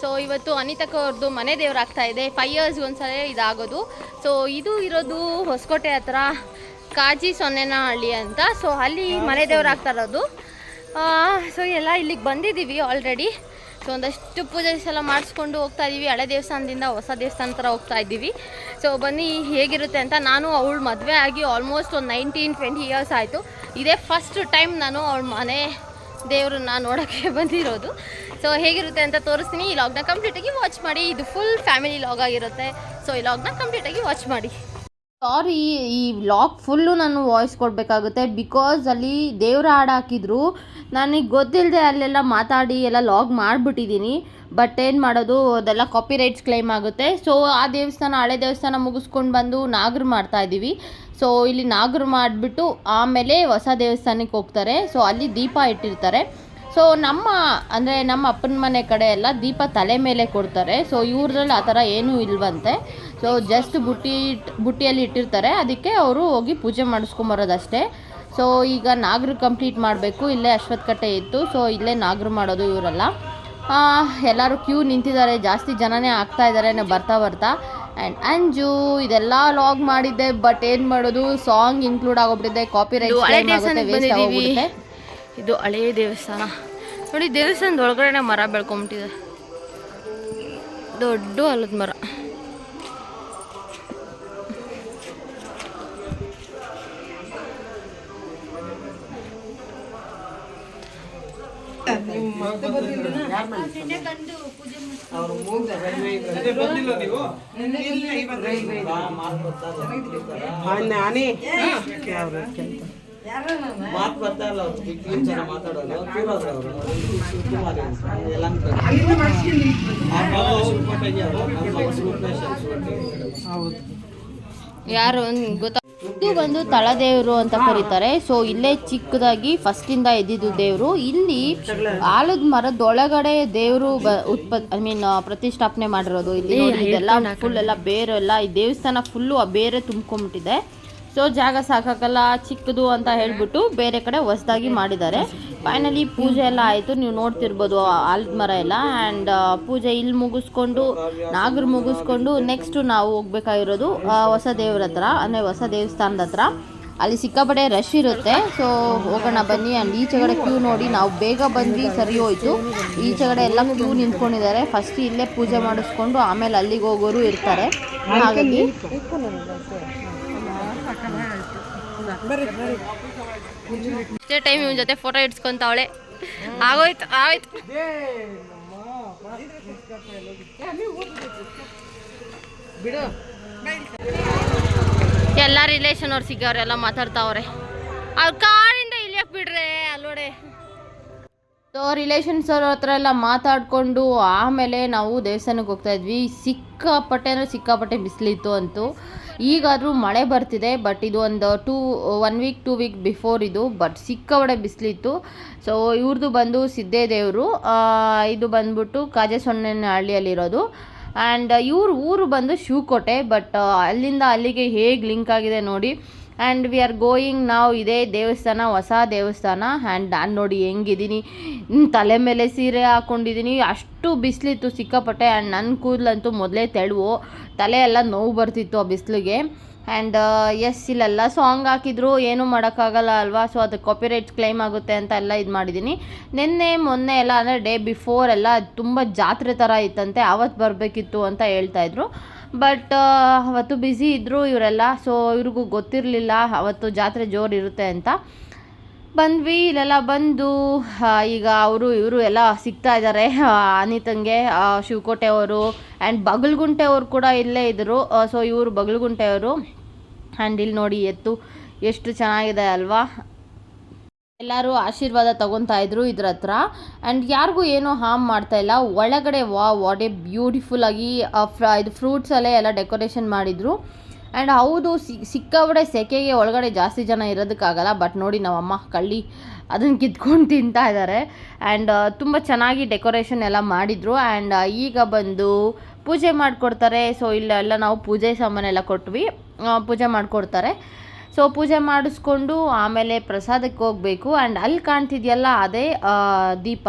So ಇವತ್ತು ಅನಿತಕ್ಕ ಅವ್ರದ್ದು ಮನೆ ದೇವ್ರಾಗ್ತಾ ಇದೆ. 5 ಇಯರ್ಸ್ ಒಂದ್ಸಲ ಇದಾಗೋದು. ಸೊ ಇದು ಇರೋದು ಹೊಸಕೋಟೆ ಹತ್ರ ಕಾಜಿ ಸೊನ್ನೆನಹಳ್ಳಿ ಅಂತ. ಸೊ ಅಲ್ಲಿ ಮನೆ ದೇವ್ರಾಗ್ತಾ ಇರೋದು. ಸೊ ಎಲ್ಲ ಇಲ್ಲಿಗೆ ಬಂದಿದ್ದೀವಿ ಆಲ್ರೆಡಿ. ಸೊ ಒಂದಷ್ಟು ಪೂಜೆ ಎಲ್ಲ ಮಾಡಿಸ್ಕೊಂಡು ಹೋಗ್ತಾ ಇದ್ದೀವಿ. ಹಳೆ ದೇವಸ್ಥಾನದಿಂದ ಹೊಸ ದೇವಸ್ಥಾನ ಥರ ಹೋಗ್ತಾ ಇದ್ದೀವಿ. ಸೊ ಬನ್ನಿ ಹೇಗಿರುತ್ತೆ ಅಂತ. ನಾನು ಅವಳು ಮದುವೆ ಆಗಿ ಆಲ್ಮೋಸ್ಟ್ ಒಂದು 19-20 ಇಯರ್ಸ್ ಆಯಿತು. ಇದೇ ಫಸ್ಟ್ ಟೈಮ್ ನಾನು ಅವಳ ಮನೆ ದೇವ್ರನ್ನ ನೋಡೋಕ್ಕೆ ಬಂದಿರೋದು. ಸೊ ಹೇಗಿರುತ್ತೆ ಅಂತ ತೋರಿಸ್ತೀನಿ. ಈ ಲಾಗ್ನ ಕಂಪ್ಲೀಟಾಗಿ ವಾಚ್ ಮಾಡಿ. ಇದು ಫುಲ್ ಫ್ಯಾಮಿಲಿ ಲಾಗ್ ಆಗಿರುತ್ತೆ. ಸೊ ಈ ಲಾಗ್ನ ಕಂಪ್ಲೀಟಾಗಿ ವಾಚ್ ಮಾಡಿ. ಸಾರಿ, ಈ ವ್ಲಾಗ್ ಫುಲ್ಲು ನಾನು ವಾಯ್ಸ್ ಕೊಡಬೇಕಾಗುತ್ತೆ ಬಿಕಾಸ್ ಅಲ್ಲಿ ದೇವ್ರ ಹಾಡು ಹಾಕಿದ್ರು. ನನಗೆ ಗೊತ್ತಿಲ್ಲದೆ ಅಲ್ಲೆಲ್ಲ ಮಾತಾಡಿ ಎಲ್ಲ ಲಾಗ್ ಮಾಡಿಬಿಟ್ಟಿದ್ದೀನಿ. ಬಟ್ ಏನು ಮಾಡೋದು, ಅದೆಲ್ಲ ಕಾಪಿ ರೈಟ್ಸ್ ಕ್ಲೈಮ್ ಆಗುತ್ತೆ. ಸೊ ಆ ದೇವಸ್ಥಾನ, ಹಳೆ ದೇವಸ್ಥಾನ ಮುಗಿಸ್ಕೊಂಡು ಬಂದು ನಾಗರು ಮಾಡ್ತಾಯಿದ್ದೀವಿ. ಸೊ ಇಲ್ಲಿ ನಾಗರು ಮಾಡಿಬಿಟ್ಟು ಆಮೇಲೆ ಹೊಸ ದೇವಸ್ಥಾನಕ್ಕೆ ಹೋಗ್ತಾರೆ. ಸೊ ಅಲ್ಲಿ ದೀಪ ಇಟ್ಟಿರ್ತಾರೆ. ಸೊ ನಮ್ಮ ಅಪ್ಪನ ಮನೆ ಕಡೆ ಎಲ್ಲ ದೀಪ ತಲೆ ಮೇಲೆ ಕೊಡ್ತಾರೆ. ಸೊ ಇವ್ರದ್ರಲ್ಲಿ ಆ ಥರ ಏನೂ ಇಲ್ವಂತೆ. ಸೊ ಜಸ್ಟ್ ಬುಟ್ಟಿಯಲ್ಲಿ ಇಟ್ಟಿರ್ತಾರೆ. ಅದಕ್ಕೆ ಅವರು ಹೋಗಿ ಪೂಜೆ ಮಾಡಿಸ್ಕೊಂಬರೋದಷ್ಟೇ. ಸೊ ಈಗ ನಾಗರು ಕಂಪ್ಲೀಟ್ ಮಾಡಬೇಕು. ಇಲ್ಲೇ ಅಶ್ವತ್ಥಕಟ್ಟೆ ಇತ್ತು. ಸೊ ಇಲ್ಲೇ ನಾಗರು ಮಾಡೋದು ಇವರೆಲ್ಲ. ಎಲ್ಲರೂ ಕ್ಯೂ ನಿಂತಿದ್ದಾರೆ. ಜಾಸ್ತಿ ಜನನೇ ಆಗ್ತಾ ಇದ್ದಾರೆ ಬರ್ತಾ ಆ್ಯಂಡ್ ಅಂಜು ಇದೆಲ್ಲ ಲಾಗ್ ಮಾಡಿದ್ದೆ. ಬಟ್ ಏನು ಮಾಡೋದು, ಸಾಂಗ್ ಇನ್ಕ್ಲೂಡ್ ಆಗೋಗ್ಬಿಟ್ಟಿದೆ. ಕಾಪಿ ರೈಟ್ ವೇಸ್ಟ್ ಆಗೋಗ್ಬಿಡುತ್ತೆ. ಇದು ಹಳೇ ದೇವಸ್ಥಾನ ನೋಡಿ. ದೇವಸ್ಥಾನದ ಒಳಗಡೆ ಮರ ಬೆಳ್ಕೊಂಬಿಟ್ಟಿದೆ, ದೊಡ್ಡ ಆಲದ ಮರ. ಯಾರು ಗೊತ್ತಾ? ಇದು ಬಂದು ತಳದೇವರು ಅಂತ ಕರೀತಾರೆ. ಸೊ ಇಲ್ಲೇ ಚಿಕ್ಕದಾಗಿ ಫಸ್ಟಿಂದ ಇದ್ದಿದ್ದು ದೇವರು. ಇಲ್ಲಿ ಆಲದ ಮರದೊಳಗಡೆ ದೇವರು ಪ್ರತಿಷ್ಠಾಪನೆ ಮಾಡಿರೋದು. ಇಲ್ಲಿ ಇದೆಲ್ಲ ಫುಲ್ ಎಲ್ಲ ಬೇರೆ ಎಲ್ಲ ಈ ದೇವಸ್ಥಾನ ಫುಲ್ಲು ಬೇರೆ ತುಂಬ್ಕೊಂಡ್ಬಿಟ್ಟಿದೆ. ಸೊ ಜಾಗ ಸಾಕಾಗಲ್ಲ ಚಿಕ್ಕದು ಅಂತ ಹೇಳ್ಬಿಟ್ಟು ಬೇರೆ ಕಡೆ ಹೊಸದಾಗಿ ಮಾಡಿದ್ದಾರೆ. ಫೈನಲಿ ಪೂಜೆ ಎಲ್ಲ ಆಯಿತು. ನೀವು ನೋಡ್ತಿರ್ಬೋದು ಆಲದ ಮರ ಎಲ್ಲ. ಆ್ಯಂಡ್ ಪೂಜೆ ಇಲ್ಲಿ ಮುಗಿಸ್ಕೊಂಡು ನಾಗರು ಮುಗಿಸ್ಕೊಂಡು ನೆಕ್ಸ್ಟು ನಾವು ಹೋಗ್ಬೇಕಾಗಿರೋದು ಹೊಸ ದೇವ್ರ ಹತ್ರ, ಅಂದರೆ ಹೊಸ ದೇವಸ್ಥಾನದ ಹತ್ರ. ಅಲ್ಲಿ ಸಿಕ್ಕಾಪಟ್ಟೆ ರಶ್ ಇರುತ್ತೆ. ಸೊ ಹೋಗೋಣ ಬನ್ನಿ. ಆ್ಯಂಡ್ ಈಚೆಗಡೆ ಕ್ಯೂ ನೋಡಿ, ನಾವು ಬೇಗ ಬಂದ್ವಿ, ಸರಿ ಹೋಯಿತು. ಈಚೆಗಡೆ ಎಲ್ಲ ಕ್ಯೂ ನಿಂತ್ಕೊಂಡಿದ್ದಾರೆ. ಫಸ್ಟ್ ಇಲ್ಲೇ ಪೂಜೆ ಮಾಡಿಸ್ಕೊಂಡು ಆಮೇಲೆ ಅಲ್ಲಿಗೆ ಹೋಗೋರು ಇರ್ತಾರೆ. ಹಾಗಾಗಿ ಇಷ್ಟೇ ಟೈಮ್ ಇವನ ಜೊತೆ ಫೋಟೋ ಇಡ್ಸ್ಕೊಂತಾವಳೆ. ಆಗೋಯ್ತು. ಎಲ್ಲ ರಿಲೇಷನ್ ಅವ್ರು ಸಿಗೋರೆಲ್ಲ ಮಾತಾಡ್ತಾವ್ರೆ. ಅವ್ರ ಕಾರಿಂದ ಇಳಿಯಕ್ ಬಿಡ್ರೆ ಅಲ್ಲೋಡೆ. ಸೊ ರಿಲೇಷನ್ಸ್ ಅವ್ರ ಹತ್ರ ಎಲ್ಲ ಮಾತಾಡಿಕೊಂಡು ಆಮೇಲೆ ನಾವು ದೇವಸ್ಥಾನಕ್ಕೆ ಹೋಗ್ತಾ ಇದ್ವಿ. ಸಿಕ್ಕಾಪಟ್ಟೆ ಬಿಸಿಲಿತ್ತು ಅಂತೂ. ಈಗಾದರೂ ಮಳೆ ಬರ್ತಿದೆ. ಬಟ್ ಇದು ಒಂದು 2 ವೀಕ್ ಬಿಫೋರ್ ಇದು. ಬಟ್ ಸಿಕ್ಕಾಪಟ್ಟೆ ಬಿಸಿಲಿತ್ತು. ಸೊ ಇವ್ರದ್ದು ಬಂದು ಸಿದ್ದೇ ದೇವರು. ಇದು ಬಂದ್ಬಿಟ್ಟು ಕಾಜೇಸೊನ್ನೆನಹಳ್ಳಿಯಲ್ಲಿರೋದು. ಆ್ಯಂಡ್ ಊರು ಬಂದು ಶಿವಕೋಟೆ. ಬಟ್ ಅಲ್ಲಿಂದ ಅಲ್ಲಿಗೆ ಹೇಗೆ ಲಿಂಕ್ ಆಗಿದೆ ನೋಡಿ. ಆ್ಯಂಡ್ ವಿ ಆರ್ ಗೋಯಿಂಗ್ ನಾವು. ಇದೇ ದೇವಸ್ಥಾನ, ಹೊಸ ದೇವಸ್ಥಾನ. ಆ್ಯಂಡ್ ನಾನು ನೋಡಿ ಹೆಂಗಿದ್ದೀನಿ, ತಲೆ ಮೇಲೆ ಸೀರೆ ಹಾಕ್ಕೊಂಡಿದ್ದೀನಿ. ಅಷ್ಟು ಬಿಸಿಲಿತ್ತು ಸಿಕ್ಕಾಪಟ್ಟೆ. ಆ್ಯಂಡ್ ನನ್ನ ಕೂದಲಂತೂ ಮೊದಲೇ ತೆಳುವು, ತಲೆ ಎಲ್ಲ ನೋವು ಬರ್ತಿತ್ತು ಆ ಬಿಸಿಲಿಗೆ. ಆ್ಯಂಡ್ ಇಲ್ಲೆಲ್ಲ ಸಾಂಗ್ ಹಾಕಿದ್ರು, ಏನೂ ಮಾಡೋಕ್ಕಾಗಲ್ಲ ಅಲ್ವಾ. ಸೊ ಅದು ಕಾಪಿರೈಟ್ಸ್ ಕ್ಲೈಮ್ ಆಗುತ್ತೆ ಅಂತ ಎಲ್ಲ ಇದು ಮಾಡಿದ್ದೀನಿ. ಮೊನ್ನೆ ಎಲ್ಲ ಅಂದರೆ ಡೇ ಬಿಫೋರ್ ಎಲ್ಲ ತುಂಬ ಜಾತ್ರೆ ಥರ ಇತ್ತಂತೆ. ಆವತ್ತು ಬರಬೇಕಿತ್ತು ಅಂತ ಹೇಳ್ತಾಯಿದ್ರು. ಬಟ್ ಅವತ್ತು ಬ್ಯುಸಿ ಇದ್ದರು ಇವರೆಲ್ಲ. ಸೊ ಇವ್ರಿಗೂ ಗೊತ್ತಿರಲಿಲ್ಲ ಅವತ್ತು ಜಾತ್ರೆ ಜೋರು ಇರುತ್ತೆ ಅಂತ. ಬಂದ್ವಿ. ಇಲ್ಲೆಲ್ಲ ಬಂದು ಈಗ ಇವರು ಎಲ್ಲ ಸಿಗ್ತಾ ಇದ್ದಾರೆ. ಅನಿತಂಗೆ ಶಿವಕೋಟೆಯವರು ಆ್ಯಂಡ್ ಬಗಲ್ಗುಂಟೆಯವರು ಕೂಡ ಇಲ್ಲೇ ಇದ್ದರು. ಸೊ ಇವರು ಬಗಲ್ಗುಂಟೆಯವರು. ಆ್ಯಂಡ್ ಇಲ್ಲಿ ನೋಡಿ ಎತ್ತು ಎಷ್ಟು ಚೆನ್ನಾಗಿದೆ ಅಲ್ವಾ. ಎಲ್ಲರೂ ಆಶೀರ್ವಾದ ತೊಗೊತಾ ಇದ್ರು ಇದ್ರ ಹತ್ರ. ಆ್ಯಂಡ್ ಯಾರಿಗೂ ಏನೂ ಹಾರ್ಮ್ ಮಾಡ್ತಾಯಿಲ್ಲ. ಒಳಗಡೆ ವಾಟ್ ಎ ಬ್ಯೂಟಿಫುಲ್ಲಾಗಿ ಇದು ಫ್ರೂಟ್ಸಲ್ಲೇ ಎಲ್ಲ ಡೆಕೋರೇಷನ್ ಮಾಡಿದರು. ಆ್ಯಂಡ್ ಹೌದು ಸಿಕ್ಕಾಪಟ್ಟೆ ಸೆಕೆಗೆ ಒಳಗಡೆ ಜಾಸ್ತಿ ಜನ ಇರೋದಕ್ಕಾಗಲ್ಲ. ಬಟ್ ನೋಡಿ ನಮ್ಮಮ್ಮ ಕಳ್ಳಿ ಅದನ್ನು ಕಿತ್ಕೊಂಡು ತಿಂತಾ ಇದ್ದಾರೆ. ಆ್ಯಂಡ್ ತುಂಬ ಚೆನ್ನಾಗಿ ಡೆಕೋರೇಷನ್ ಎಲ್ಲ ಮಾಡಿದರು. ಆ್ಯಂಡ್ ಈಗ ಬಂದು ಪೂಜೆ ಮಾಡಿಕೊಡ್ತಾರೆ. ಸೊ ಇಲ್ಲೆಲ್ಲ ನಾವು ಪೂಜೆ ಸಾಮಾನೆಲ್ಲ ಕೊಟ್ವಿ, ಪೂಜೆ ಮಾಡಿಕೊಡ್ತಾರೆ. ಸೊ ಪೂಜೆ ಮಾಡಿಸ್ಕೊಂಡು ಆಮೇಲೆ ಪ್ರಸಾದಕ್ಕೆ ಹೋಗಬೇಕು. ಆ್ಯಂಡ್ ಅಲ್ಲಿ ಕಾಣ್ತಿದೆಯಲ್ಲ ಅದೇ ದೀಪ.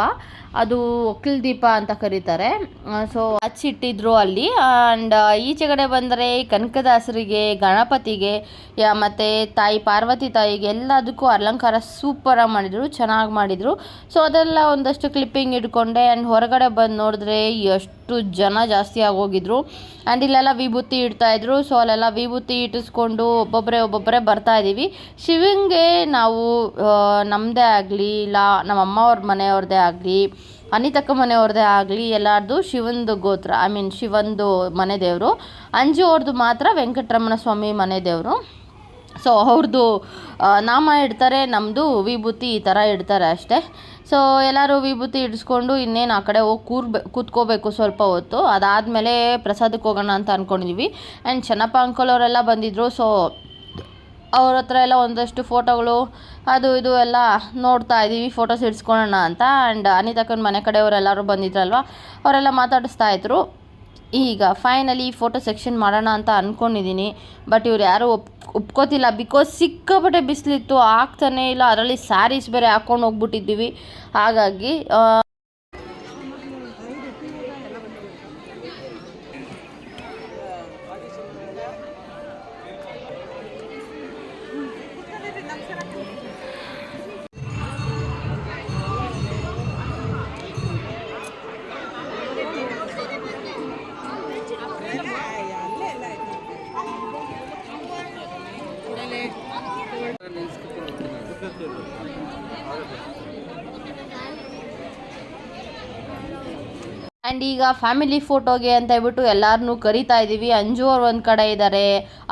ಅದು ಒಕ್ಕಲ್ ದೀಪ ಅಂತ ಕರೀತಾರೆ. ಸೊ ಹಚ್ಚಿಟ್ಟಿದ್ರು ಅಲ್ಲಿ. ಆ್ಯಂಡ್ ಈಚೆ ಕಡೆ ಬಂದರೆ ಕನಕದಾಸರಿಗೆ, ಗಣಪತಿಗೆ ಮತ್ತು ತಾಯಿ ಪಾರ್ವತಿ ತಾಯಿಗೆ ಎಲ್ಲದಕ್ಕೂ ಅಲಂಕಾರ ಸೂಪರಾಗಿ ಮಾಡಿದರು, ಚೆನ್ನಾಗಿ ಮಾಡಿದರು. ಸೊ ಅದೆಲ್ಲ ಒಂದಷ್ಟು ಕ್ಲಿಪ್ಪಿಂಗ್ ಇಟ್ಕೊಂಡೆ. ಆ್ಯಂಡ್ ಹೊರಗಡೆ ಬಂದು ನೋಡಿದ್ರೆ ಎಷ್ಟು ಜನ ಜಾಸ್ತಿ ಆಗೋಗಿದ್ರು. ಆ್ಯಂಡ್ ಇಲ್ಲೆಲ್ಲ ವಿಭೂತಿ ಇಡ್ತಾಯಿದ್ರು. ಸೊ ಅಲ್ಲೆಲ್ಲ ವಿಭೂತಿ ಇಟ್ಟಿಸ್ಕೊಂಡು ಒಬ್ಬೊಬ್ಬರೇ ಬರ್ತಾ ಇದ್ದೀವಿ. ಶಿವಂಗೆ ನಾವು ನಮ್ಮದೇ ಆಗಲಿ ಇಲ್ಲ ನಮ್ಮ ಅಮ್ಮವ್ರ ಮನೆಯವ್ರದ್ದೇ ಆಗಲಿ ಅನಿತಕ್ಕ ಮನೆಯವ್ರದ್ದೇ ಆಗಲಿ ಎಲ್ಲರದು ಶಿವಂದು ಗೋತ್ರ, ಶಿವಂದು ಮನೆ ದೇವರು. ಅಂಜು ಅವ್ರದ್ದು ಮಾತ್ರ ವೆಂಕಟರಮಣ ಸ್ವಾಮಿ ಮನೆ ದೇವರು. ಸೊ ಅವ್ರದ್ದು ನಾಮ ಇಡ್ತಾರೆ, ನಮ್ಮದು ವಿಭೂತಿ ಈ ಥರ ಇಡ್ತಾರೆ ಅಷ್ಟೇ. ಸೊ ಎಲ್ಲರೂ ವಿಭೂತಿ ಇಡಿಸ್ಕೊಂಡು ಇನ್ನೇನು ಆ ಕಡೆ ಹೋಗಿ ಕೂತ್ಕೋಬೇಕು ಸ್ವಲ್ಪ ಹೊತ್ತು. ಅದಾದಮೇಲೆ ಪ್ರಸಾದಕ್ಕೆ ಹೋಗೋಣ ಅಂತ ಅಂದ್ಕೊಂಡಿದ್ವಿ. ಆ್ಯಂಡ್ ಚೆನ್ನಪ್ಪ ಅಂಕಲ್ ಅವರೆಲ್ಲ ಬಂದಿದ್ದರು. ಸೊ ಅವ್ರ ಹತ್ರ ಎಲ್ಲ ಒಂದಷ್ಟು ಫೋಟೋಗಳು ಅದು ಇದು ಎಲ್ಲ ನೋಡ್ತಾ ಇದ್ದೀವಿ, ಫೋಟೋಸ್ ಇಡ್ಸ್ಕೊಳ್ಳೋಣ ಅಂತ. ಆ್ಯಂಡ್ ಅನಿತಕ್ಕನ ಮನೆ ಕಡೆಯವರೆಲ್ಲರೂ ಬಂದಿದ್ರಲ್ವ, ಅವರೆಲ್ಲ ಮಾತಾಡಿಸ್ತಾ ಇದ್ರು. ಈಗ ಫೈನಲಿ ಫೋಟೋ ಸೆಕ್ಷನ್ ಮಾಡೋಣ ಅಂತ ಅಂದ್ಕೊಂಡಿದ್ದೀನಿ. ಬಟ್ ಇವ್ರು ಯಾರೂ ಒಪ್ಕೋತಿಲ್ಲ, ಬಿಕಾಸ್ ಸಿಕ್ಕಾಪಟ್ಟೆ ಬಿಸಿಲಿತ್ತು, ಆಗ್ತಾನೇ ಇಲ್ಲ. ಅದರಲ್ಲಿ ಸ್ಯಾರೀಸ್ ಬೇರೆ ಹಾಕ್ಕೊಂಡು ಹೋಗ್ಬಿಟ್ಟಿದ್ದೀವಿ. ಹಾಗಾಗಿ ಆ್ಯಂಡ್ ಈಗ ಫ್ಯಾಮಿಲಿ ಫೋಟೋಗೆ ಅಂತ ಹೇಳ್ಬಿಟ್ಟು ಎಲ್ಲರನ್ನೂ ಕರಿತಾ ಇದ್ದೀವಿ. ಅಂಜು ಅವ್ರು ಒಂದು ಕಡೆ ಇದ್ದಾರೆ,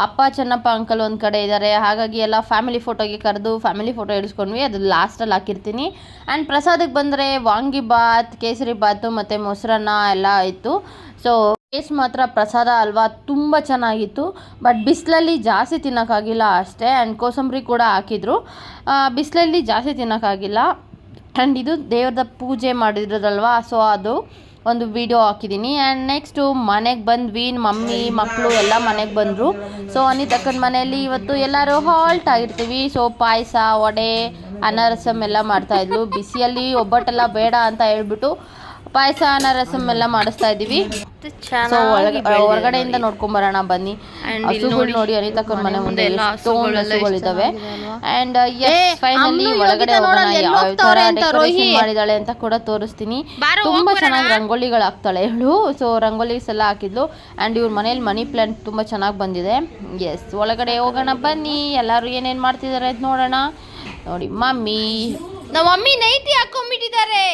ಅಪ್ಪ ಚೆನ್ನಪ್ಪ ಅಂಕಲ್ ಒಂದು ಕಡೆ ಇದ್ದಾರೆ. ಹಾಗಾಗಿ ಎಲ್ಲ ಫ್ಯಾಮಿಲಿ ಫೋಟೋಗೆ ಕರೆದು ಫ್ಯಾಮಿಲಿ ಫೋಟೋ ಇಡಿಸ್ಕೊಂಡ್ವಿ. ಅದು ಲಾಸ್ಟಲ್ಲಿ ಹಾಕಿರ್ತೀನಿ. ಆ್ಯಂಡ್ ಪ್ರಸಾದಕ್ಕೆ ಬಂದರೆ ವಾಂಗಿಬಾತ್, ಕೇಸರಿ ಬಾತು ಮತ್ತು ಮೊಸರನ್ನ ಎಲ್ಲ ಇತ್ತು. ಸೊ ಟೇಸ್ಟ್ ಮಾತ್ರ ಪ್ರಸಾದ ಅಲ್ವಾ ತುಂಬ ಚೆನ್ನಾಗಿತ್ತು. ಬಟ್ ಬಿಸಿಲಲ್ಲಿ ಜಾಸ್ತಿ ತಿನ್ನೋಕ್ಕಾಗಿಲ್ಲ ಅಷ್ಟೇ. ಆ್ಯಂಡ್ ಕೋಸಂಬರಿ ಕೂಡ ಹಾಕಿದ್ರು, ಬಿಸಿಲಲ್ಲಿ ಜಾಸ್ತಿ ತಿನ್ನೋಕ್ಕಾಗಿಲ್ಲ. ಆ್ಯಂಡ್ ಇದು ದೇವ್ರದ ಪೂಜೆ ಮಾಡಿದ್ರಲ್ವಾ, ಸೊ ಅದು ಒಂದು ವಿಡಿಯೋ ಹಾಕಿದ್ದೀನಿ. ಆ್ಯಂಡ್ ನೆಕ್ಸ್ಟು ಮನೆಗೆ ಬಂದ್ವಿ, ಮಮ್ಮಿ ಮಕ್ಕಳು ಎಲ್ಲ ಮನೆಗೆ ಬಂದರು. ಸೊ ಅನಿತಕ್ಕನ ಮನೆಯಲ್ಲಿ ಇವತ್ತು ಎಲ್ಲರೂ ಹಾಲ್ಟ್ ಆಗಿರ್ತೀವಿ. ಸೊ ಪಾಯಸ, ವಡೆ, ಅನ್ನ ರಸಮ್ ಎಲ್ಲ ಮಾಡ್ತಾಯಿದ್ಲು. ಬಿಸಿಯಲ್ಲಿ ಒಬ್ಬಟ್ಟೆಲ್ಲ ಬೇಡ ಅಂತ ಹೇಳ್ಬಿಟ್ಟು ಪಾಯಸ, ಅನ್ನ ರಸಮ್ ಎಲ್ಲ ಮಾಡಿಸ್ತಾ ಇದ್ದೀವಿ. ಸೊ ಹೊರಗಡೆಯಿಂದ ನೋಡ್ಕೊಂಬರೋಣ ಬನ್ನಿ. ಹಸುಗಳು ನೋಡಿ ಅನಿತಕ್ಕನ ಮನೆ ಮುಂದೆ ಎಷ್ಟೊಂದು ಹಸುಗಳಿದ್ದಾವೆ. ಆ್ಯಂಡ್ ಫೈನಲಿ ಒಳಗಡೆ ಹೋಗೋಣ, ಯಾವ ಥರ ಡೆಕೋರೇಷನ್ ಮಾಡಿದಾಳೆ ಅಂತ ಕೂಡ ತೋರಿಸ್ತೀನಿ. ತುಂಬ ಚೆನ್ನಾಗಿ ರಂಗೋಲಿಗಳು ಹಾಕ್ತಾಳೆ ಇವಳು. ಸೊ ರಂಗೋಲಿಸ್ ಎಲ್ಲ ಹಾಕಿದ್ಲು. ಆ್ಯಂಡ್ ಇವ್ರ ಮನೇಲಿ ಮನಿ ಪ್ಲಾಂಟ್ ತುಂಬ ಚೆನ್ನಾಗಿ ಬಂದಿದೆ. ಎಸ್, ಒಳಗಡೆ ಹೋಗೋಣ ಬನ್ನಿ. ಎಲ್ಲರೂ ಏನೇನು ಮಾಡ್ತಿದ್ದಾರೆ ಅಂತ ನೋಡೋಣ. ನೋಡಿ ಮಮ್ಮಿ, ನಮ್ಮ ಮಮ್ಮಿ ನೈಟಿ ಹಾಕೊಂಡ್ಬಿಟ್ಟಿದ್ದಾರೆ.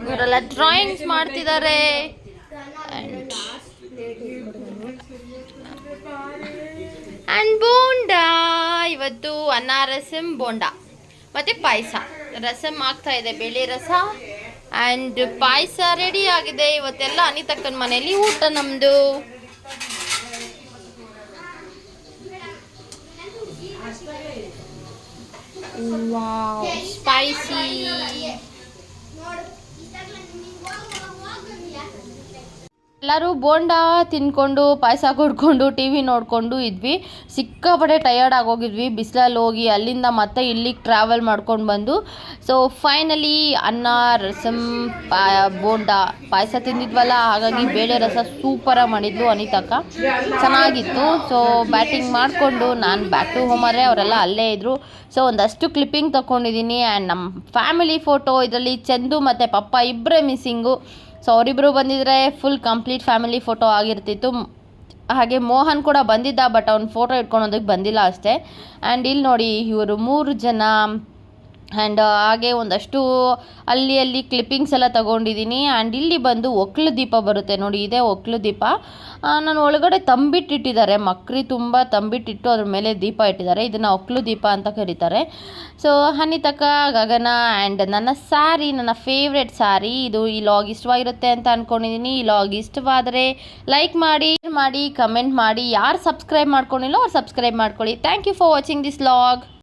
ಇವರೆಲ್ಲ ಡ್ರಾಯಿಂಗ್ಸ್ ಮಾಡ್ತಿದ್ದಾರೆ. ಆ್ಯಂಡ್ ಬೋಂಡಾ, ಇವತ್ತು ಅನ್ನ ರಸಮ್ ಬೋಂಡಾ ಮತ್ತು ಪಾಯಸ. ರಸಮ್ ಆಗ್ತಾ ಇದೆ, ಬೇಳೆ ರಸ. ಆ್ಯಂಡ್ ಪಾಯಸ ರೆಡಿ ಆಗಿದೆ. ಇವತ್ತೆಲ್ಲ ಅನಿತಕ್ಕನ ಮನೆಯಲ್ಲಿ ಊಟ ನಮ್ಮದು. Wow, spicy. ಎಲ್ಲರೂ ಬೋಂಡಾ ತಿನ್ಕೊಂಡು ಪಾಯಸ ಕುಡ್ಕೊಂಡು ಟಿ ವಿ ನೋಡಿಕೊಂಡು ಇದ್ವಿ. ಸಿಕ್ಕಾಪಟ್ಟೆ ಟಯರ್ಡ್ ಆಗೋಗಿದ್ವಿ ಬಿಸಿಲಲ್ಲಿ ಹೋಗಿ, ಅಲ್ಲಿಂದ ಮತ್ತೆ ಇಲ್ಲಿಗೆ ಟ್ರಾವೆಲ್ ಮಾಡ್ಕೊಂಡು ಬಂದು. ಸೊ ಫೈನಲಿ ಅನ್ನ ರಸಮ್ ಬೋಂಡಾ ಪಾಯಸ ತಿಂದಿದ್ವಲ್ಲ, ಹಾಗಾಗಿ ಬೇಳೆ ರಸ ಸೂಪರಾಗಿ ಮಾಡಿದ್ಲು ಅನಿತಕ್ಕ, ಚೆನ್ನಾಗಿತ್ತು. ಸೊ ಬ್ಯಾಟಿಂಗ್ ಮಾಡಿಕೊಂಡು ನಾನು ಬ್ಯಾಕ್ ಟು ಹೋಮ್ ಆದರೆ ಅವರೆಲ್ಲ ಅಲ್ಲೇ ಇದ್ದರು. ಸೊ ಒಂದಷ್ಟು ಕ್ಲಿಪ್ಪಿಂಗ್ ತೊಗೊಂಡಿದ್ದೀನಿ. ಆ್ಯಂಡ್ ನಮ್ಮ ಫ್ಯಾಮಿಲಿ ಫೋಟೋ ಇದರಲ್ಲಿ ಚಂದು ಮತ್ತು ಪಪ್ಪ ಇಬ್ಬರೇ ಮಿಸ್ಸಿಂಗು. ಸೊ ಅವರಿಬ್ಬರು ಬಂದಿದ್ದರೆ ಫುಲ್ ಕಂಪ್ಲೀಟ್ ಫ್ಯಾಮಿಲಿ ಫೋಟೋ ಆಗಿರ್ತಿತ್ತು. ಹಾಗೆ ಮೋಹನ್ ಕೂಡ ಬಂದಿದ್ದ, ಬಟ್ ಅವ್ನು ಫೋಟೋ ಇಟ್ಕೊಳೋದಕ್ಕೆ ಬಂದಿಲ್ಲ ಅಷ್ಟೇ. ಆ್ಯಂಡ್ ಇಲ್ಲಿ ನೋಡಿ ಇವರು 3 ಜನ. ಆ್ಯಂಡ್ ಹಾಗೆ ಒಂದಷ್ಟು ಅಲ್ಲಿ ಕ್ಲಿಪ್ಪಿಂಗ್ಸ್ ಎಲ್ಲ ತೊಗೊಂಡಿದ್ದೀನಿ. ಆ್ಯಂಡ್ ಇಲ್ಲಿ ಬಂದು ಒಕ್ಲು ದೀಪ ಬರುತ್ತೆ ನೋಡಿ, ಇದೇ ಒಕ್ಲು ದೀಪ. ನಾನು ಒಳಗಡೆ ತಂಬಿಟ್ಟಿಟ್ಟಿದ್ದಾರೆ, ಮಕ್ರಿ ತುಂಬ ತಂಬಿಟ್ಟಿಟ್ಟು ಅದ್ರ ಮೇಲೆ ದೀಪ ಇಟ್ಟಿದ್ದಾರೆ. ಇದನ್ನು ಒಕ್ಲು ದೀಪ ಅಂತ ಕರೀತಾರೆ. ಸೊ ಅನಿತಕ್ಕ, ಗಗನ ಆ್ಯಂಡ್ ನನ್ನ ಸ್ಯಾರಿ, ನನ್ನ ಫೇವ್ರೆಟ್ ಸ್ಯಾರಿ ಇದು. ಈ ಲಾಗ್ ಇಷ್ಟವಾಗಿರುತ್ತೆ ಅಂತ ಅಂದ್ಕೊಂಡಿದ್ದೀನಿ. ಈ ಲಾಗ್ ಇಷ್ಟವಾದರೆ ಲೈಕ್ ಮಾಡಿ, ಕಮೆಂಟ್ ಮಾಡಿ. ಯಾರು ಸಬ್ಸ್ಕ್ರೈಬ್ ಮಾಡ್ಕೊಂಡಿಲ್ಲೋ ಅವ್ರು ಸಬ್ಸ್ಕ್ರೈಬ್ ಮಾಡ್ಕೊಳ್ಳಿ. Thank you for watching this log.